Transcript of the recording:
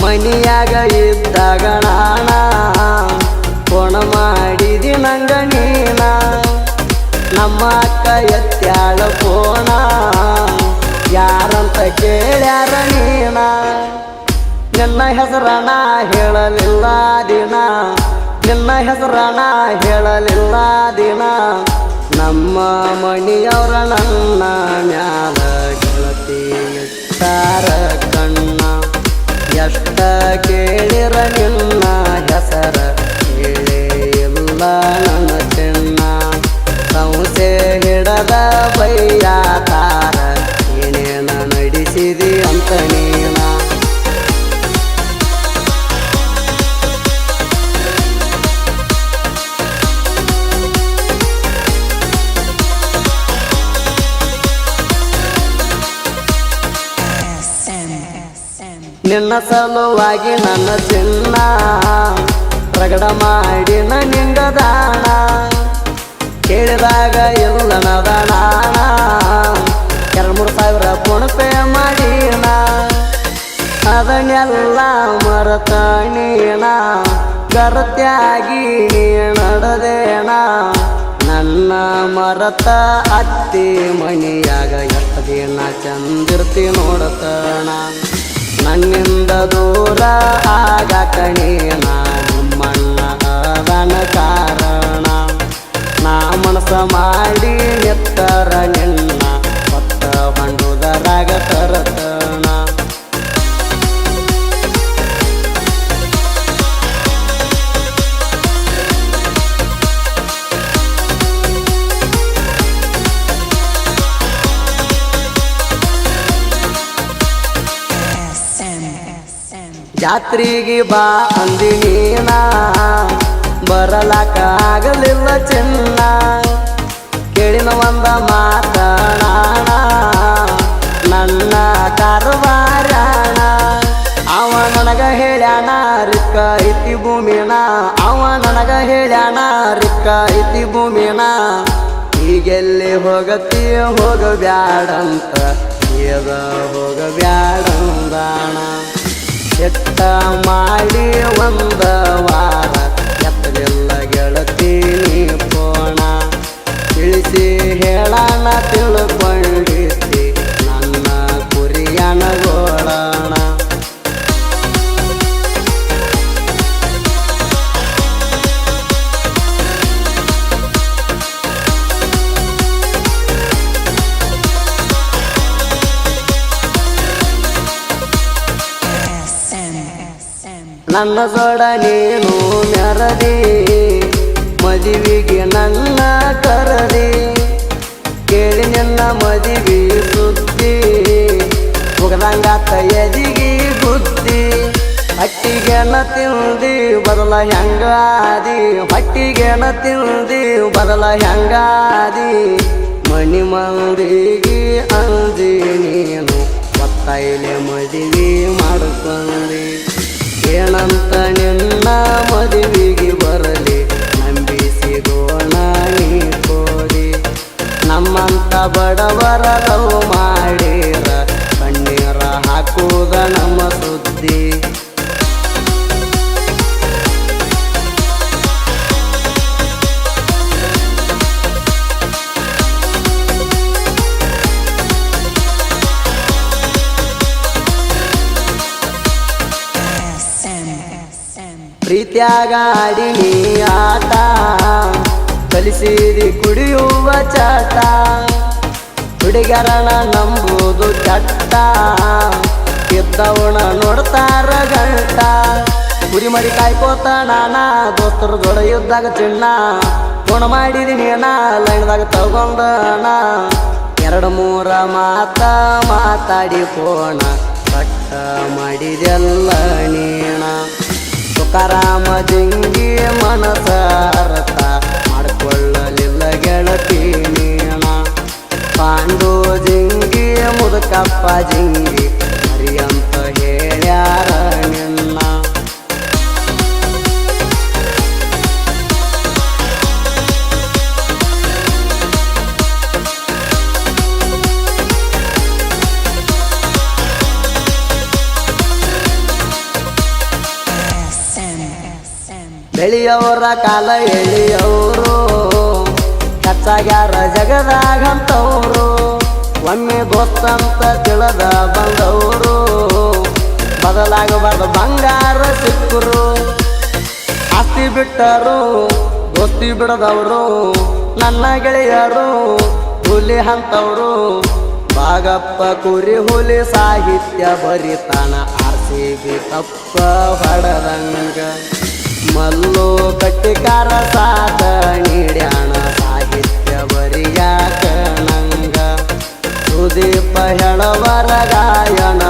ಮನಿಯಾಗ ಇದ್ದಾಗ ನಾಣ ಫೋನ್ ಮಾಡಿದಿ ನಂಗ ನೀನ ನಮ್ಮ ಅಕ್ಕ ಎತ್ಯಾಳ ಫೋನ ಯಾರಂತ ಕೇಳ್ಯಾರ ನೀನ ನಿನ್ನ ಹೆಸರನ ಹೇಳಲಿಲ್ಲ ದಿನ ನಿನ್ನ ಹೆಸರನ ಹೇಳಲಿಲ್ಲ ದಿನ ನಮ್ಮ ಮಣಿಯವರ ನನ್ನ ಮ್ಯಾಲ ಗೆಳತಿ ಇಟ್ಟಾರ ಕಣ್ಣ ಎಷ್ಟ ಕೇಳಿರ ನಿನ್ನ ಹೆಸರ ಹೇಳೇ ಇಲ್ಲ ನನ್ನ ಚಿನ್ನ ಸಂಸೆ ಹಿಡದ ಬೈಯಾತಾರ ಏನೇನ ನಡೆಸಿದಿ ಅಂತ ನೀನ ನಿನ್ನ ಸಲುವಾಗಿ ನನ್ನ ಚಿನ್ನ ಪ್ರಗಡ ಮಾಡಿ ನಿಂಗ ದಾನ ಕೇಳಿದಾಗ ಎಲ್ಲನದ ನಾಣ 2-3 ಸಾವಿರ ಫೋನ್ ಪೇ ಮಾಡೀನ ಅದನ್ನೆಲ್ಲ ಮರತ ನೀನ ಗರತ್ಯಾಗಿ ನೀ ನಡೆದೇಣ ನನ್ನ ಮರತ ಅತ್ತಿ ಮನಿಯಾಗ ಎಷ್ಟು ದಿನ ಚಂದಿರ್ತಿ ನೋಡತಣ ನನ್ನಿಂದ ದೂರ ಆಗಕ ನೀನ ನಿಮ್ಮಣ್ಣ ಅದನ ಕಾರಣ ನಾ ಮನಸ ಮಾಡಿ ಎತ್ತರ ನಿನ್ನ ಹೊತ್ತ ಬಂಡುದರಾಗ ತರತಣ ಜಾತ್ರೆಗೆ ಬಾ ಅಂದಿ ನೀನ ಬರಲಾಕ ಆಗಲಿಲ್ಲ ಚಿನ್ನ ಕೇಳಿನ ಒಂದ ಮಾತನಾಣ ನನ್ನ ಕಾರವಾರಣ ಅವ ನನಗ ಹೇಳ್ಯಾನ ರಿಕ್ಕ ಐತಿ ಭೂಮಿನ ಅವ ನನಗ ಹೇಳ್ಯಾನ ರಿಕ್ಕ ಐತಿ ಭೂಮಿನ ಈಗೆಲ್ಲಿ ಹೋಗತಿ ಹೋಗಬ್ಯಾಡಂತ ಏದ ಹೋಗಬ್ಯಾಡಂದಾಣ ಎತ್ತ ಮಾಡಿ ಒಂದ ವಾರ ಎತ್ತಲಿಲ್ಲ ಗೆಳತಿ ನೀ ಪೋಣ ತಿಳಿಸಿ ಹೇಳಣ ತಿಳ್ಕೊಂಡಿದ್ದಿ ನನ್ನ ಕುರಿಯನ ಗೋಳಣ ನನ್ನ ಜೋಡ ನೀನು ಮೆರದಿ ಮದುವೆಗೆ ನನ್ನ ಕರದಿ ಕೇಳಿ ನಿನ್ನ ಮದುವೆ ಸುದ್ದಿ ಮುಗದಂಗಾತ ಎದಿಗಿ ಬುದ್ಧಿ ಹಟ್ಟಿಗೆನ ತಿಂದಿ ಬದಲ ಹೆಂಗಾದಿ ಹಟ್ಟಿಗೆನ ತಿಂದಿ ಬದಲ ಹೆಂಗಾದಿ ಮನಿ ಮಂದಿಗೆ ಅಂದಿ ನೀನು ಒತ್ತಾಯಿಲೆ ಮದುವೆ ಮಾಡ್ಕೊಂಡಿ ಏನಂತ ನಿನ್ನ ಮದುವೆಗೆ ಬರಲಿ ನಂಬಿಸಿಗೋಣ ನೀ ಕೋರಿ ನಮ್ಮಂತ ಬಡವರ ಲವ್ ಮಾಡಿರ ಕಣ್ಣೀರ ಹಾಕುವುದ ನಮ್ಮ ಸುದ್ದಿ ಪ್ರೀತ್ಯಾಗ ಆಡಿ ನೀ ಆಟ ಕಲಿಸಿದಿ ಕುಡಿಯುವ ಚಟ ಹುಡುಗರನ ನಂಬುದು ಚಟ್ಟ ಇದ್ದವನ ನೋಡ್ತಾರ ಗಂಟ ಕುರಿ ಮರಿ ಕಾಯ್ಕೋತ ನಾನ ದೋಸ್ತರ ದೊಡ ಇದ್ದಾಗ ಚಿನ್ನ ಫೋನ್ ಮಾಡಿದೀನಿ ನಾ ಲೈನ್ದಾಗ ತಗೊಂಡಣ 2-3 ಮಾತ ಮಾತಾಡಿ ಫೋನ ಕಟ್ಟ ಮಾಡಿದೆಲ್ಲ ನೀಣ ತುಕಾರಾಮ ಜಿಂಗಿ ಮನಸ ಅರ್ಥ ಮಾಡಿಕೊಳ್ಳಲಿಲ್ಲ ಗೆಳತಿ ನೀಣ ಪಾಂಡು ಜಿಂಗಿ ಮುದುಕಪ್ಪ ಜಿಂಗಿ ಹರಿಯಂತ ಹೇಳ್ಯಾರ ನಿನ್ನ ಬೆಳೆಯವರ ಕಾಲ ಎಳೆಯವರು ಕಚ್ಚಾಗ್ಯಾರ ಜಗದಾಗಂತವರು ಒಮ್ಮೆ ದೋಸ್ತಂತ ತಿಳಿದ ಬಂದವರು ಬದಲಾಗಬಾರ್ದು ಬಂಗಾರ ಸಿಕ್ಕರು ಆಸ್ತಿ ಬಿಟ್ಟರು ದೋಸ್ತಿ ಬಿಡದವರು ನನ್ನ ಗೆಳೆಯರು ಹುಲಿ ಅಂತವರು ಬಾಗಪ್ಪ ಕುರಿ ಹುಲಿ ಸಾಹಿತ್ಯ ಬರಿತಾನ RCB ತಪ್ಪ ಹೊಡದಂಗ ಮಲ್ಲು ಕಟ್ಟಿಕಾರ ಸಾಥ ನೀಡ್ಯಾಣ ಸಾಹಿತ್ಯ ಬರಿಯಾಕ ನಂಗ ಸುದೀಪ ಹೆಳವರ ಗಾಯನ